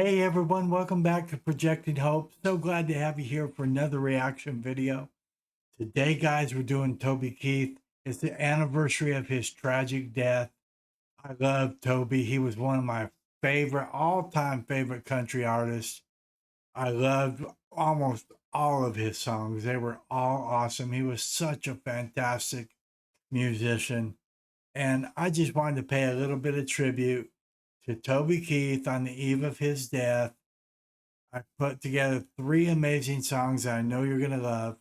Hey everyone, welcome back to Projecting Hope. So glad to have you here for another reaction video. Today, guys, we're doing Toby Keith. It's the anniversary of his tragic death. I love Toby. He was one of my all-time favorite country artists. I loved almost all of his songs. They were all awesome. He was such a fantastic musician. And I just wanted to pay a little bit of tribute to Toby Keith on the eve of his death. I put together 3 amazing songs that I know you're going to love.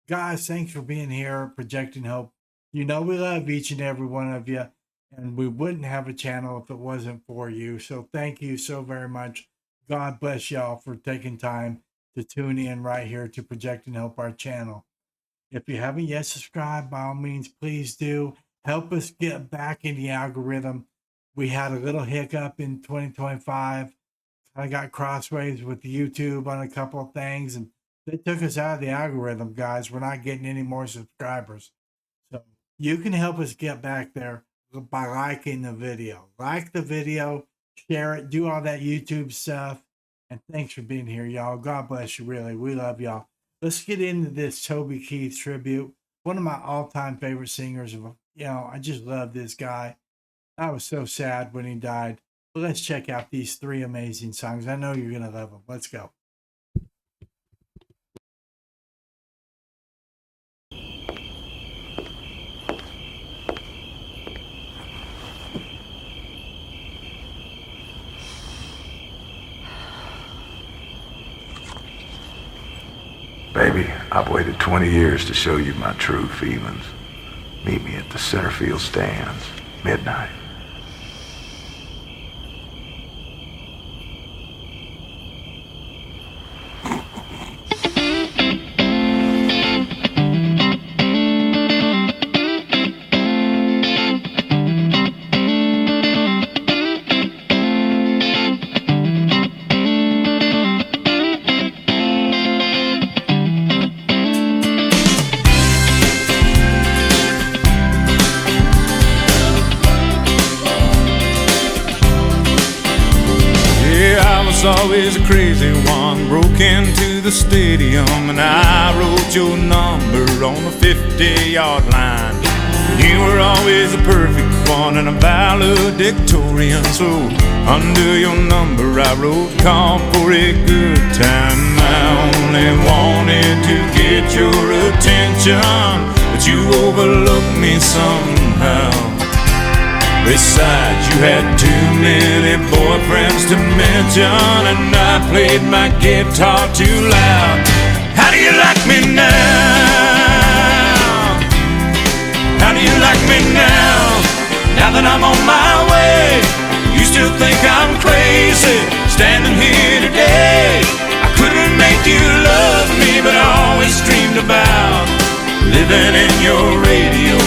Guys, thanks for being here, Projecting Hope. You know we love each and every one of you, and we wouldn't have a channel if it wasn't for you. So thank you so very much. God bless y'all for taking time to tune in right here to Projecting Hope, our channel. If you haven't yet subscribed, by all means, please do. Help us get back in the algorithm. We had a little hiccup in 2025. I got crossways with YouTube on a couple of things, and they took us out of the algorithm, guys. We're not getting any more subscribers. So you can help us get back there by liking the video. Like the video, share it, do all that YouTube stuff. And thanks for being here, y'all. God bless you, really. We love y'all. Let's get into this Toby Keith tribute. One of my all-time favorite singers. I just love this guy. I was so sad when he died. But let's check out these 3 amazing songs. I know you're going to love them. Let's go. Baby, I've waited 20 years to show you my true feelings. Meet me at the center field stands, midnight. Always a crazy one, broke into the stadium and I wrote your number on the 50-yard line. You were always the perfect one and a valedictorian, so under your number I wrote, call for a good time. I only wanted to get your attention, but you overlooked me somehow. Besides, you had too many boyfriends to mention, and I played my guitar too loud. How do you like me now? How do you like me now? Now that I'm on my way, you still think I'm crazy, standing here today. I couldn't make you love me, but I always dreamed about living in your radio.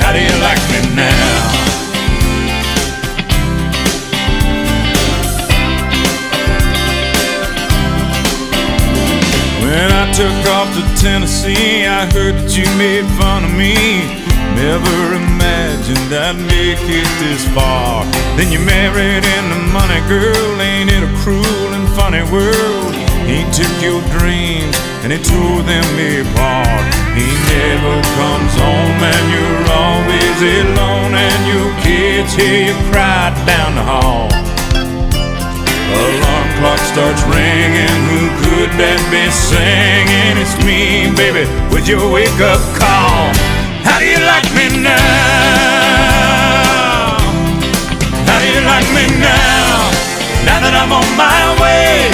How do you like me now? When I took off to Tennessee, I heard that you made fun of me. Never imagined I'd make it this far. Then you married into money, girl. Ain't it a cruel and funny world? He took your dreams and he tore them apart. He never comes home and you're always alone, and your kids hear you cry down the hall. Alarm clock starts ringing, who could that be singing? It's me, baby, with your wake-up call. How do you like me now? How do you like me now? Now that I'm on my way,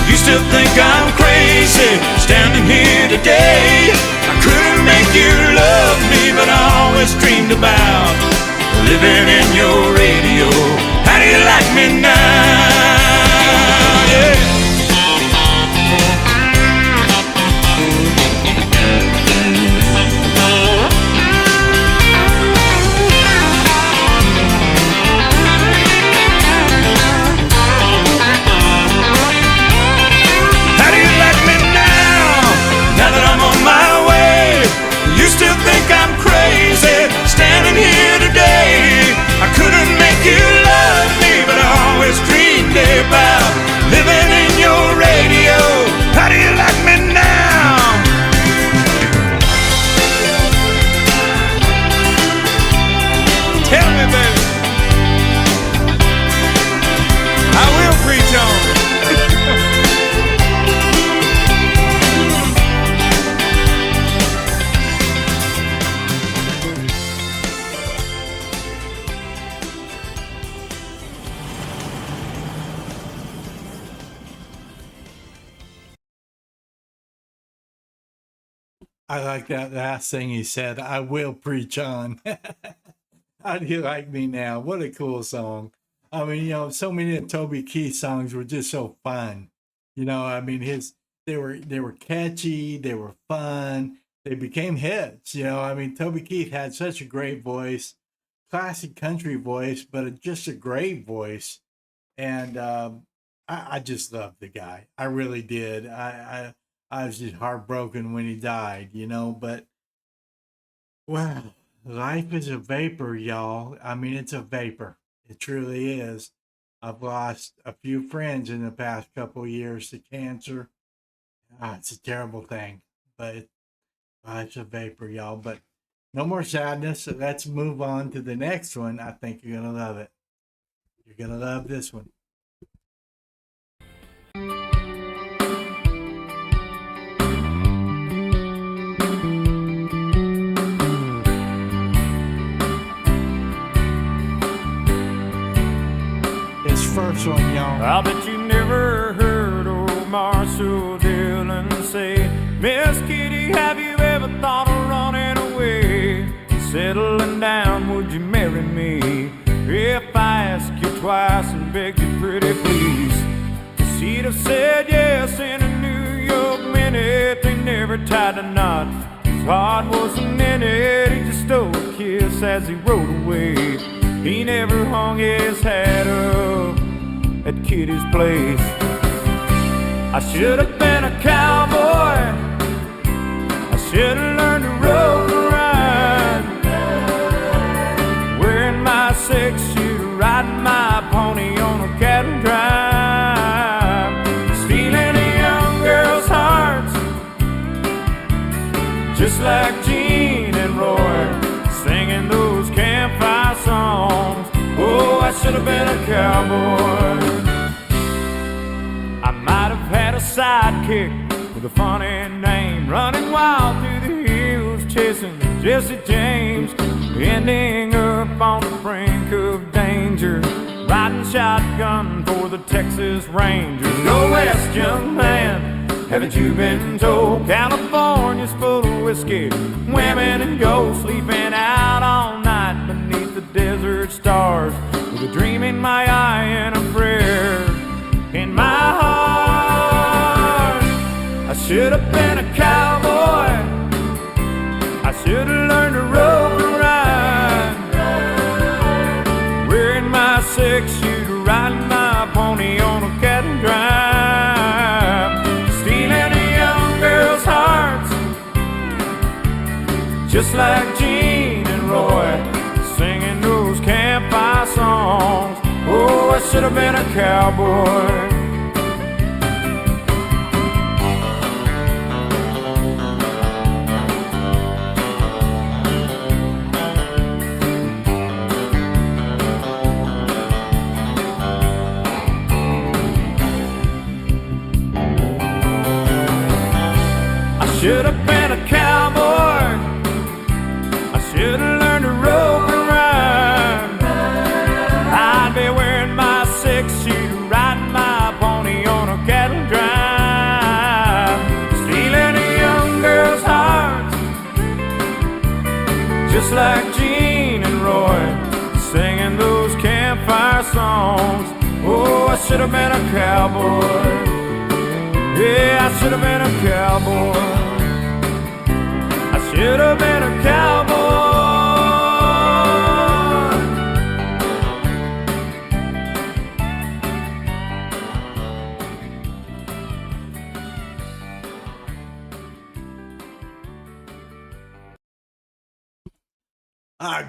you still think I'm crazy, standing here today. I couldn't make you love me, but I always dreamed about living in your radio. How do you like me now? Standing here today, I couldn't make you love me, but I always dreamed I like that last thing he said. I will preach on. How do you like me now? What a cool song. I mean, so many of Toby Keith songs were just so fun. I mean, they were catchy, they were fun, they became hits. I mean, Toby Keith had such a great voice, classic country voice, but just a great voice. And I just loved the guy. I really did. I was just heartbroken when he died. But wow, life is a vapor, y'all. I mean, it's a vapor. It truly is. I've lost a few friends in the past couple of years to cancer. It's a terrible thing, but life's a vapor, y'all. But no more sadness. So let's move on to the next one. I think you're going to love it. You're going to love this one. First one, y'all. I bet you never heard old Marshall Dillon say, Miss Kitty, have you ever thought of running away? Settling down, would you marry me? If I asked you twice and begged you pretty please, she'd have said yes in a New York minute. They never tied a knot, his heart wasn't in it. He just stole a kiss as he rode away. He never hung his hat up at Kitty's place. I should have been a cowboy, I should have learned to rope and ride, wearing my 6-shooter, riding my pony on a cattle drive, stealing a young girl's hearts, just like Gene and Roy, singing those campfire songs. Oh, I should have been a cowboy. I might have had a sidekick with a funny name, running wild through the hills, chasing Jesse James, ending up on the brink of danger, riding shotgun for the Texas Rangers. Go west, young man, haven't you been told? California's full of whiskey, women and gold, sleeping out all night beneath the desert stars, with a dream in my eye and a prayer in my heart. I should have been a cowboy, I should have learned to rope and ride, wearing my 6-shooter, riding my pony on a cattle drive, stealing a young girl's hearts, just like Gene and Roy, singing those campfire songs. Oh, I should have been a cowboy. I should have been a cowboy, I should have learned to rope and ride, I'd be wearing my 6-shooter, riding my pony on a cattle drive, stealing a young girl's heart, just like Gene and Roy, singing those campfire songs. Oh, I should have been a cowboy. Yeah, I should have been a cowboy. I should have been a cowboy.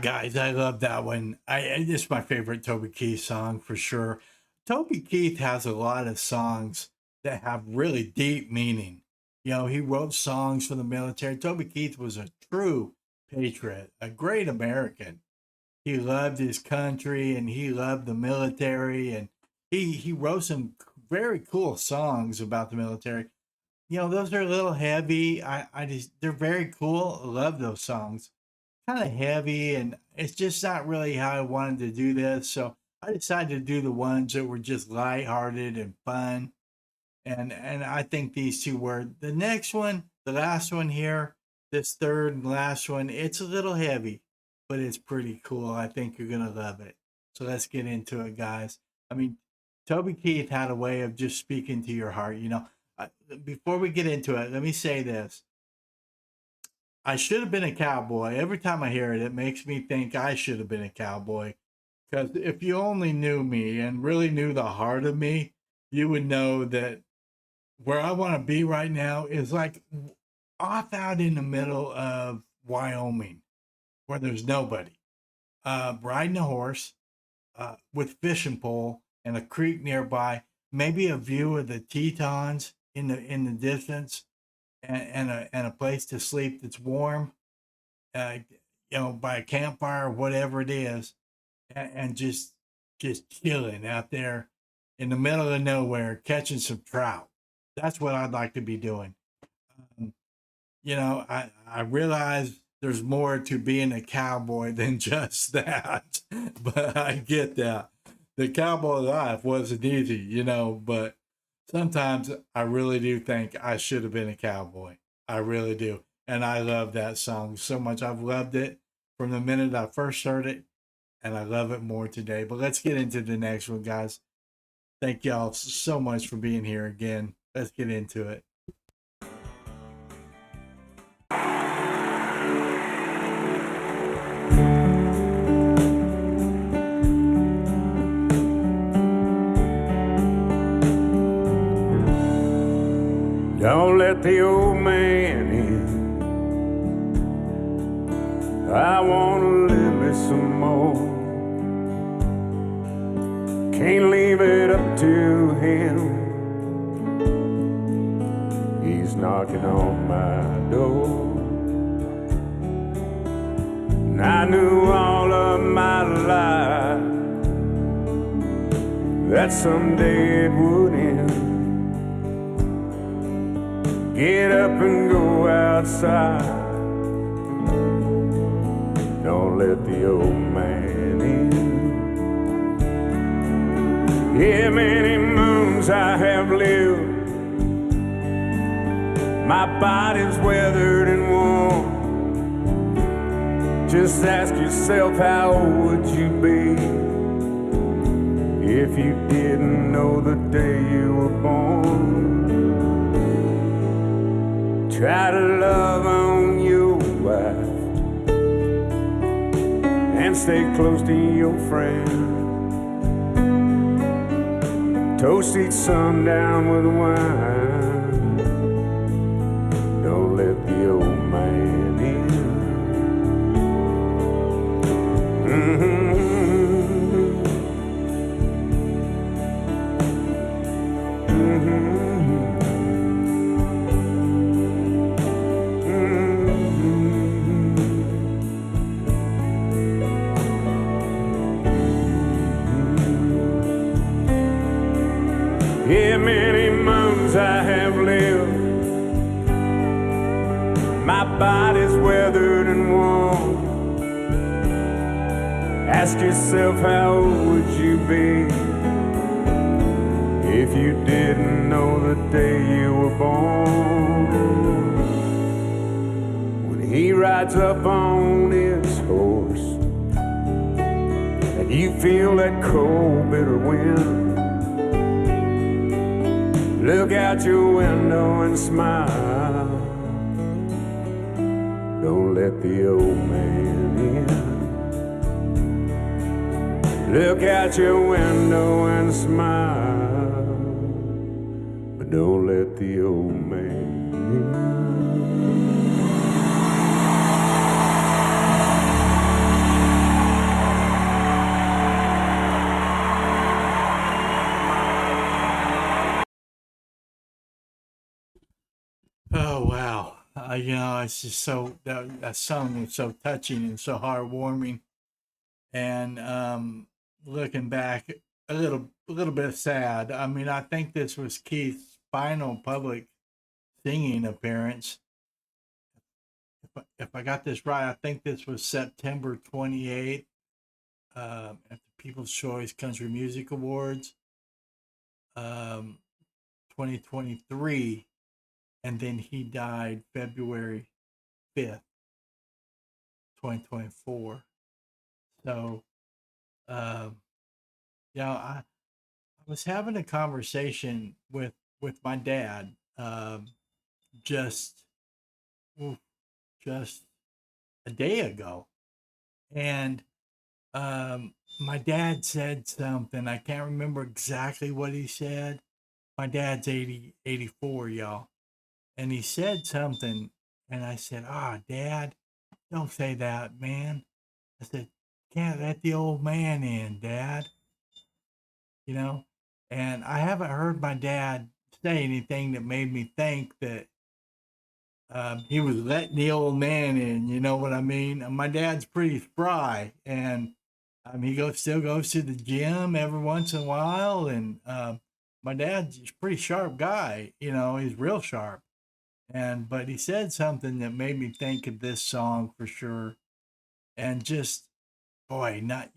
Guys, I love that one. It's my favorite Toby Keith song for sure. Toby Keith has a lot of songs that have really deep meaning. He wrote songs for the military. Toby Keith was a true patriot, a great American. He loved his country and he loved the military, and he wrote some very cool songs about the military. Those are a little heavy. They're very cool. I love those songs. Kind of heavy, and it's just not really how I wanted to do this. So I decided to do the ones that were just lighthearted and fun. And I think these two were. The next one, the last one here, this third and last one, it's a little heavy, but it's pretty cool. I think you're gonna love it. So let's get into it, guys. I mean, Toby Keith had a way of just speaking to your heart. Before we get into it, let me say this. I should have been a cowboy. Every time I hear it, it makes me think I should have been a cowboy. Because if you only knew me and really knew the heart of me, you would know that where I want to be right now is like off out in the middle of Wyoming where there's nobody. Riding a horse with fishing pole and a creek nearby, maybe a view of the Tetons in the distance, and a place to sleep that's warm, uh, by a campfire or whatever it is, and just chilling out there in the middle of nowhere, catching some trout. That's what I'd like to be doing. Um, I realize there's more to being a cowboy than just that, but I get that. The cowboy life wasn't easy, but sometimes I really do think I should have been a cowboy. I really do. And I love that song so much. I've loved it from the minute I first heard it, and I love it more today. But let's get into the next one, guys. Thank y'all so much for being here again. Let's get into it. Don't let the old man in. I wanna live me some more. Can't leave it up to him. He's knocking on my door. And I knew all of my life that someday it would end. Get up and go outside. Don't let the old man in. Yeah, many moons I have lived. My body's weathered and worn. Just ask yourself, how old would you be if you didn't know the day you were born? Try to love on your wife and stay close to your friend. Toast each sundown with wine. Don't let the old man in. Yeah, many moons I have lived. My body's weathered and worn. Ask yourself, how old would you be if you didn't know the day you were born? When he rides up on his horse and you feel that cold, bitter wind, look out your window and smile. Don't let the old man in. Look out your window and smile, but don't let the old man in. Oh wow! It's just that song is so touching and so heartwarming. And looking back, a little bit sad. I mean, I think this was Keith's final public singing appearance. If I got this right, I think this was September 28th at the People's Choice Country Music Awards, 2023, and then he died February 5th, 2024. So, um, I was having a conversation with my dad, just oof, just a day ago, and my dad said something. I can't remember exactly what he said. My dad's 84, y'all, and he said something, and I said, "Ah, Dad, don't say that, man." I said, "Can't let the old man in, Dad." You know, and I haven't heard my dad say anything that made me think that he was letting the old man in. You know what I mean? My dad's pretty spry, and he still goes to the gym every once in a while, and my dad's a pretty sharp guy. You know, he's real sharp. And but he said something that made me think of this song for sure, and just boy, not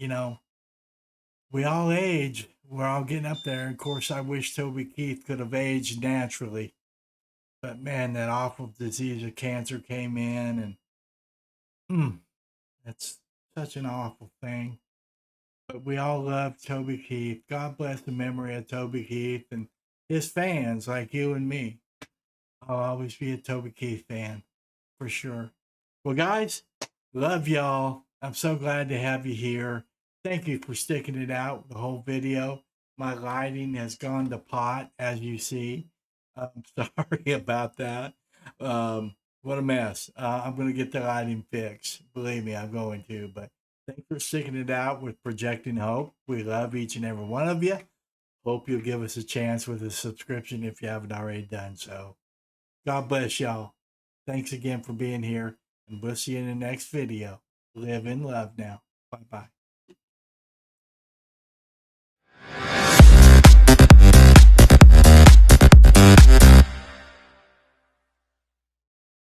we all age. We're all getting up there. Of course, I wish Toby Keith could have aged naturally. But man, that awful disease of cancer came in, and that's such an awful thing. But we all love Toby Keith. God bless the memory of Toby Keith and his fans like you and me. I'll always be a Toby Keith fan for sure. Well, guys, love y'all. I'm so glad to have you here. Thank you for sticking it out the whole video. My lighting has gone to pot, as you see. I'm sorry about that. What a mess. I'm going to get the lighting fixed. Believe me, I'm going to. But thanks for sticking it out with Projecting Hope. We love each and every one of you. Hope you'll give us a chance with a subscription if you haven't already done so. God bless y'all. Thanks again for being here, and we'll see you in the next video. Live in love now. Bye-bye.